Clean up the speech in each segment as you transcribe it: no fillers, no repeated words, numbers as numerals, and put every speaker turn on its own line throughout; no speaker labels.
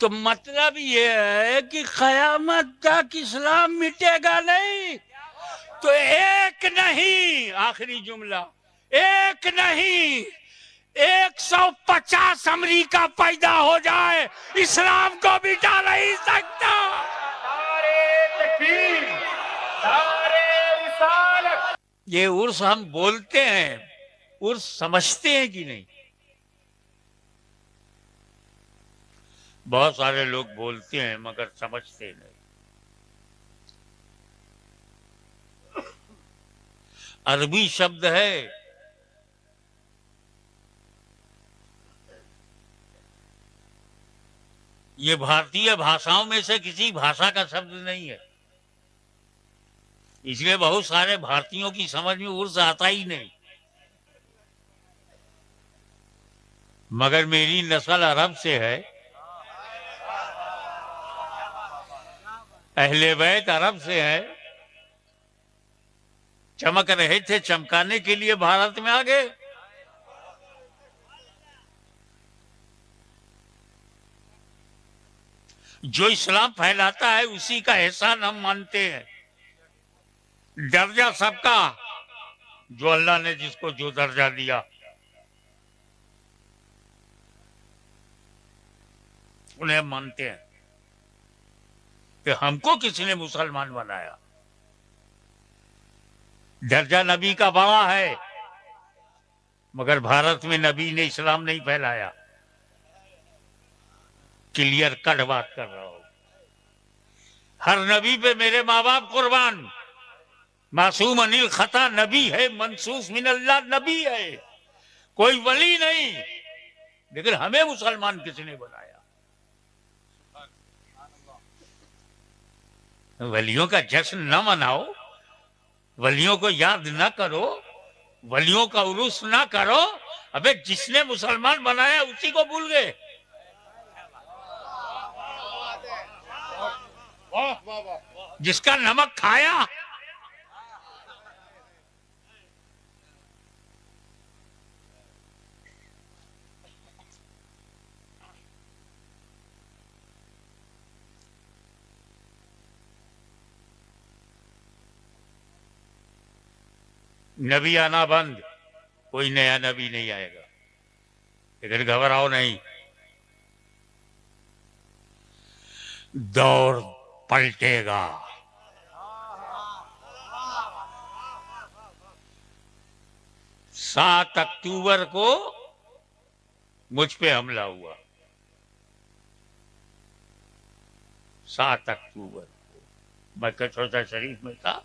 तो मतलब ये है कि क़यामत तक इस्लाम मिटेगा नहीं। तो एक नहीं, आखिरी जुमला, एक नहीं 150 अमेरिका पैदा हो जाए, इस्लाम को मिटा नहीं सकता। नारे तकबीर, नारे रिसालत। ये उर्स हम बोलते हैं, उर्स समझते हैं कि नहीं? बहुत सारे लोग बोलते हैं मगर समझते नहीं। अरबी शब्द है, ये भारतीय भाषाओं में से किसी भाषा का शब्द नहीं है, इसलिए बहुत सारे भारतीयों की समझ में उर्स आता ही नहीं। मगर मेरी नस्ल अरब से है, अहले बैत अरब से है, चमक रहे थे, चमकाने के लिए भारत में आ गए। जो इस्लाम फैलाता है उसी का एहसान हम मानते हैं। दर्जा सबका, जो अल्लाह ने जिसको जो दर्जा दिया उन्हें हम मानते हैं कि हमको किसी ने मुसलमान बनाया। दर्जा नबी का बड़ा है, मगर भारत में नबी ने इस्लाम नहीं फैलाया। क्लियर कट बात कर रहा हूं। हर नबी पे मेरे माँ बाप कुर्बान। मासूम अनिल खता नबी है, मनसूस मिन अल्लाह नबी है, कोई वली नहीं। लेकिन हमें मुसलमान किसने बनाया? वलियों का जश्न न मनाओ, वलियों को याद न करो, वलियों का उरूस न करो। अबे जिसने मुसलमान बनाया उसी को भूल गए। जिसका नमक खाया, नबी आना बंद, कोई नया नबी नहीं आएगा। लेकिन घबराओ नहीं, दौर पलटेगा। 7 अक्टूबर को मुझ पे हमला हुआ। 7 अक्टूबर को मैं कचौता शरीफ में था,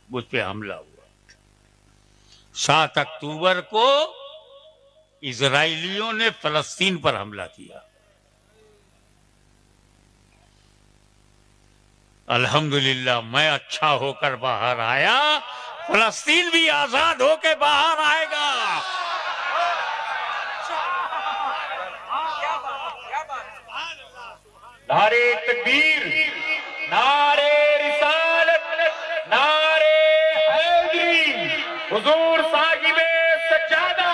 मुझ पे हमला हुआ। 7 अक्टूबर को इजराइलियों ने फलस्तीन पर हमला किया। अल्हम्दुलिल्लाह मैं अच्छा होकर बाहर आया, फलस्तीन भी आजाद होकर बाहर आएगा। नारे तकबीर, नारे रिसालत, नारे हैदरी, हुजूर साहिबे सज्जादा।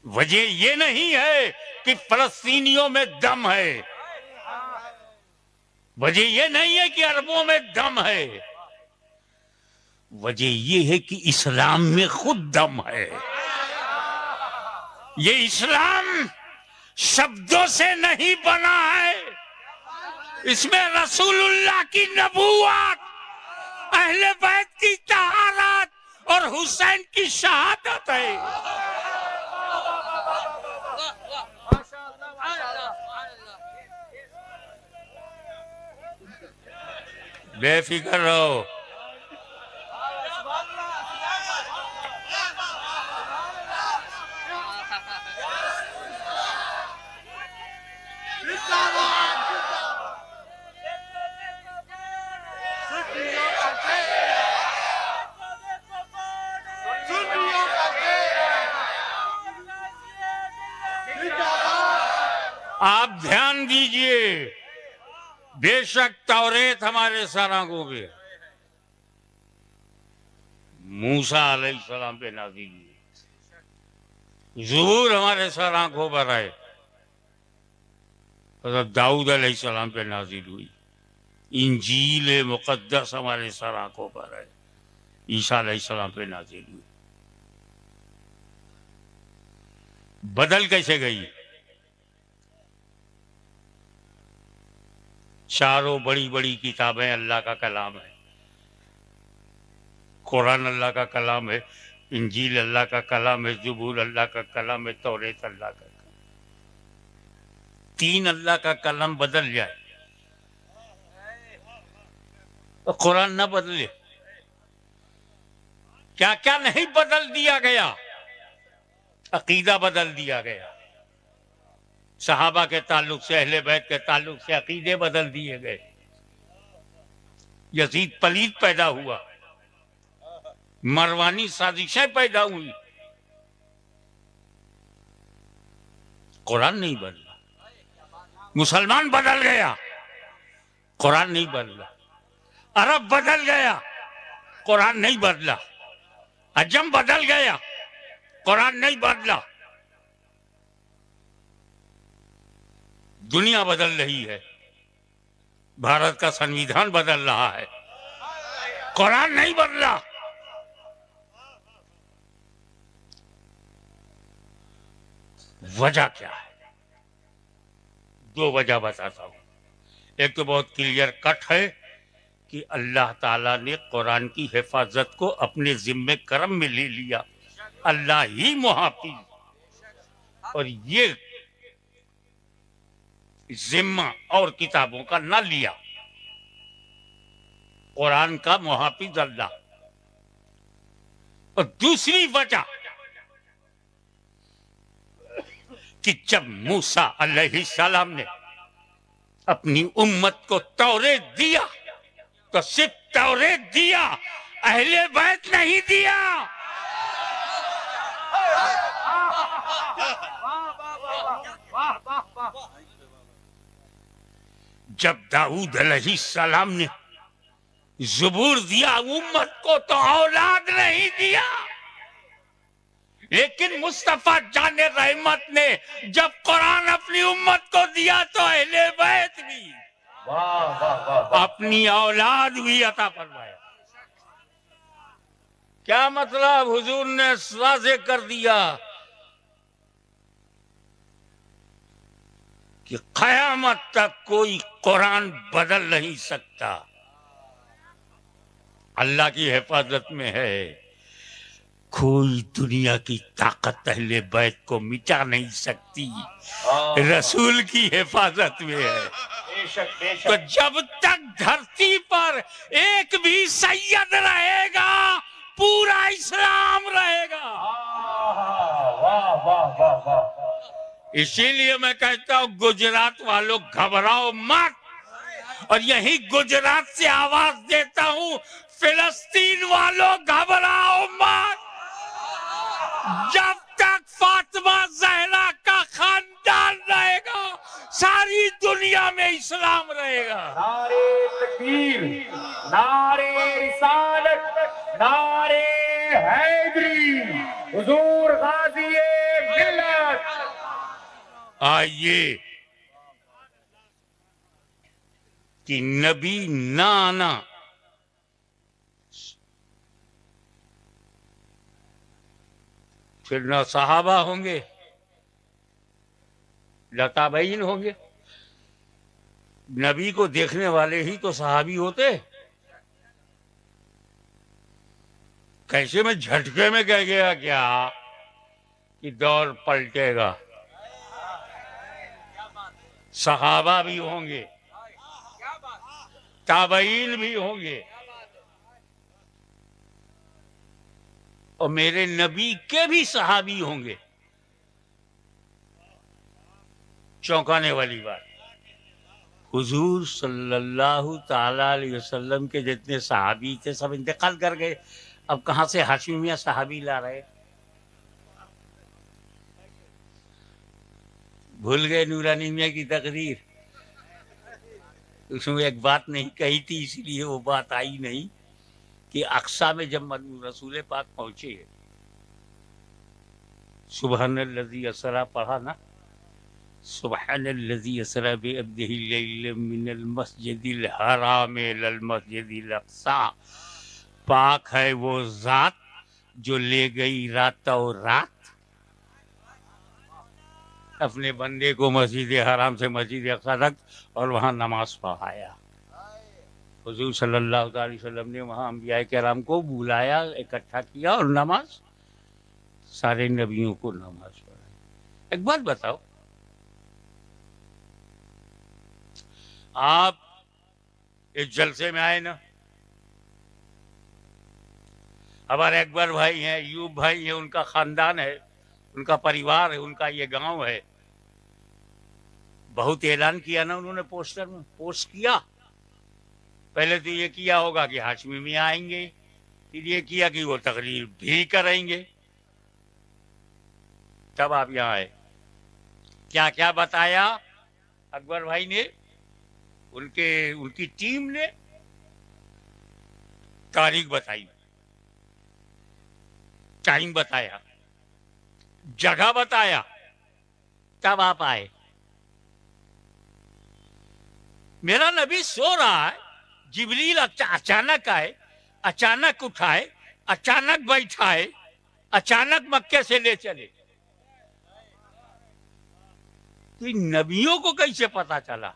वजह ये नहीं है कि फलस्तीनियों में दम है, वजह ये नहीं है कि अरबों में दम है, वजह ये है कि इस्लाम में खुद दम है। ये इस्लाम शब्दों से नहीं बना है, इसमें रसूलुल्लाह की नबूवत, अहले बैत की तहारत और हुसैन की शहादत है। बेफिक्र रहो। आप ध्यान दीजिए, बेशक तौरेत हमारे सरागों पे, मूसा अलैहिस्सलाम पे नाज़िल हुई, ज़ुहूर हमारे सर आंखों पर आए, हज़रत दाऊद अलैहिस्सलाम पे नाजिल हुई। इंजील मुक़द्दस हमारे सर आंखों पर है, ईसा अलैहिस्सलाम पे नाजिल हुई। बदल कैसे गई? चारों बड़ी बड़ी किताबें अल्लाह का कलाम है। कुरान अल्लाह का कलाम है, इंजील अल्लाह का कलाम है, ज़बूर अल्लाह का कलाम है, तौरेत अल्लाह का कलाम। तीन अल्लाह का कलाम बदल जाए तो कुरान ना बदले? क्या क्या नहीं बदल दिया गया? अकीदा बदल दिया गया, सहाबा के ताल्लुक से, अहले बैत के ताल्लुक से अकीदे बदल दिए गए। यजीद पलीद पैदा हुआ, मरवानी साजिशें पैदा हुई, कुरान नहीं बदला। मुसलमान बदल गया, कुरान नहीं बदला। अरब बदल गया, कुरान नहीं बदला। अजम बदल गया, कुरान नहीं बदला। दुनिया बदल रही है, भारत का संविधान बदल रहा है, कुरान नहीं बदला। वजह क्या है? दो वजह बताता हूं। एक तो बहुत क्लियर कट है कि अल्लाह ताला ने कुरान की हिफाजत को अपने जिम्मे करम में ले लिया, अल्लाह ही मुहाफिज, और ये जिम्मा और किताबों का ना लिया, कुरान का मुहाफिज अल्लाह। और दूसरी वजह कि जब मूसा अलैहिस्सलाम ने अपनी उम्मत को तौरेत दिया तो सिर्फ तौरेत दिया, अहले बैत नहीं दिया। जब दाऊद अलैहिस्सलाम ने ज़बूर दिया उम्मत को तो औलाद नहीं दिया, लेकिन मुस्तफा जाने रहमत ने जब कुरान अपनी उम्मत को दिया तो अहले बैत भी, अपनी औलाद भी अता फरमाया। क्या मतलब? हुजूर ने वाज़ेह कर दिया कि क़यामत तक कोई कुरान बदल नहीं सकता, अल्लाह की हिफाजत में है। कोई दुनिया की ताकत अहले बैत को मिटा नहीं सकती, रसूल की हिफाजत में है। तो जब तक धरती पर एक भी सैयद रहेगा, पूरा इस्लाम रहेगा। इसीलिए मैं कहता हूं गुजरात वालों घबराओ मत, और यही गुजरात से आवाज देता हूं फिलिस्तीन वालों घबराओ मत। जब तक फातिमा ज़हरा का खानदान रहेगा, सारी दुनिया में इस्लाम रहेगा।
नारे तकबीर, नारे रिसालत, नारे हैदरी, हुजूर गाज़ी मिल्लत।
आइए कि नबी ना आना फिर न सहाबा होंगे, लताबईन होंगे। नबी को देखने वाले ही तो सहाबी होते। कैसे मैं झटके में कह गया क्या कि दौर पलटेगा? सहाबा भी होंगे, ताबईन भी होंगे, और मेरे नबी के भी सहाबी होंगे। चौंकाने वाली बात, हुजूर सल्लल्लाहु ताला अलैहि वसल्लम के जितने सहाबी थे सब इंतकाल कर गए। अब कहां से हाशिमिया सहाबी ला रहे? भूल गए नूरानी मियां की तकरीर? उसमें एक बात नहीं कही थी, इसलिए वो बात आई नहीं कि अक्सा में जब रसूल पाक पहुंचे, सुबहानल्लज़ी असरा पढ़ा ना, सुबहानल्लज़ी असरा बिअब्दिही लैलन मिनल मस्जिदिल हराम इलल मस्जिदिल अक़सा। पाक है वो ज़ात जो ले गई रातों रात अपने बंदे को मस्जिद हराम से मस्जिद अक़सा तक और वहाँ नमाज पढ़ाया। हुज़ूर सल्लल्लाहु अलैहि वसल्लम ने वहाँ अंबिया किराम को बुलाया, इकट्ठा किया और नमाज, सारे नबियों को नमाज पढ़ाई। एक बात बताओ, आप इस जलसे में आए ना, हमारे अकबर भाई हैं, यूब भाई हैं, उनका खानदान है, उनका परिवार है, उनका ये गांव है। बहुत ऐलान किया ना उन्होंने, पोस्टर में पोस्ट किया। पहले तो ये किया होगा कि हाशमी में आएंगे, फिर ये किया कि वो तकरीर भी करेंगे, तब आप यहाँ आए। क्या क्या बताया अकबर भाई ने, उनकी टीम ने तारीख बताई, टाइम बताया, जगह बताया, तब आप आए। मेरा नबी सो रहा है, जिब्रील अचानक आए, अचानक उठाए, अचानक बैठाए, अचानक मक्के से ले चले। तो नबियों को कैसे पता चला?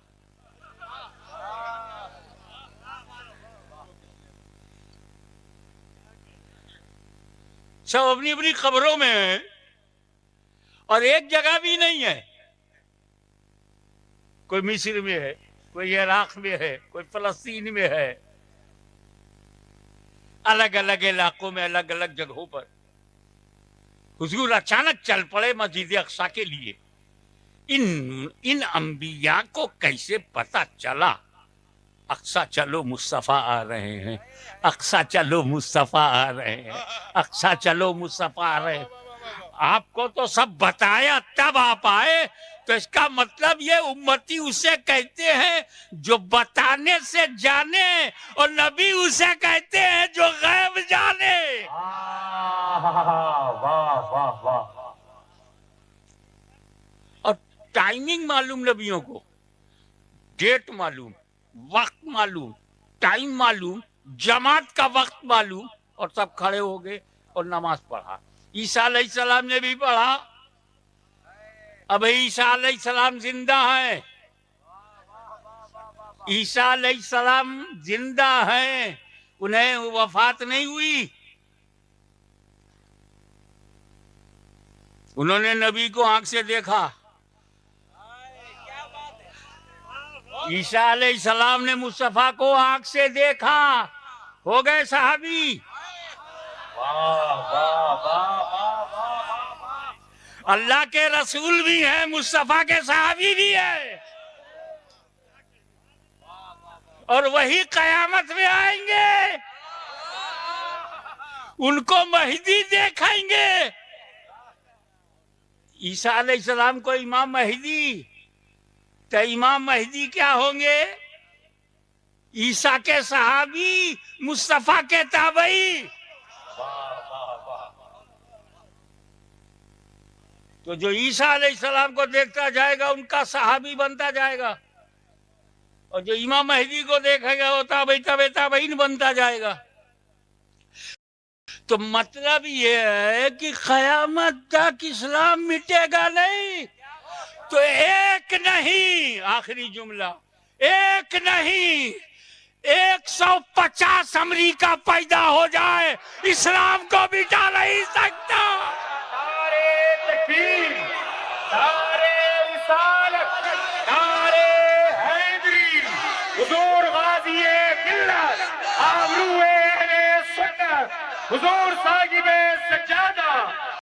सब अपनी अपनी खबरों में है और एक जगह भी नहीं है। कोई मिस्र में है, कोई इराक में है, कोई फलस्तीन में है, अलग अलग इलाकों में, अलग अलग जगहों पर। हुजूर अचानक चल पड़े मस्जिद अक़सा के लिए। इन अंबिया को कैसे पता चला? अक़सा चलो मुस्तफ़ा आ रहे हैं, अक़सा चलो मुस्तफ़ा आ रहे हैं, अक़सा चलो मुस्तफ़ा आ रहे हैं। आपको तो सब बताया तब आप आए, तो इसका मतलब ये उम्मती उसे कहते हैं जो बताने से जाने, और नबी उसे कहते हैं जो गैब जाने।
वाह वाह वाह।
और टाइमिंग मालूम नबियों को, डेट मालूम, वक्त मालूम, टाइम मालूम, जमात का वक्त मालूम, और सब खड़े हो गए और नमाज पढ़ा। ईसा अलैहिस्सलाम ने भी पढ़ा। अब ईसा अलैहिस्सलाम जिंदा है, ईसा अलैहिस्सलाम जिंदा है, उन्हें वफात नहीं हुई। उन्होंने नबी को आंख से देखा। ईसा अलैहिस्सलाम ने मुस्तफा को आंख से देखा, हो गए सहाबी। अल्लाह के रसूल भी हैं, मुस्तफा के सहाबी भी है, और वही कयामत में आएंगे, उनको महदी देखेंगे। ईसा अलैहिस्सलाम को इमाम महदी, तो इमाम महदी क्या होंगे? ईसा के सहाबी, मुस्तफा के ताबई। तो जो ईसा अलैहिस्सलाम को देखता जाएगा उनका सहाबी बनता जाएगा, और जो इमाम महदी को देखेगा वो ताबई ताबई ताबईन बनता जाएगा। तो मतलब ये है कि क़यामत तक इस्लाम मिटेगा नहीं। तो एक नहीं, आखिरी जुमला, एक नहीं 150 अमरीका पैदा हो जाए, इस्लाम को मिटा नहीं सकता।
नारे तकबीर, नारे रिसालत, नारे हैदरी, हुजूर गाज़ी-ए-मिल्लत, आबरू-ए-अहले सुन्नत, हुजूर साहिब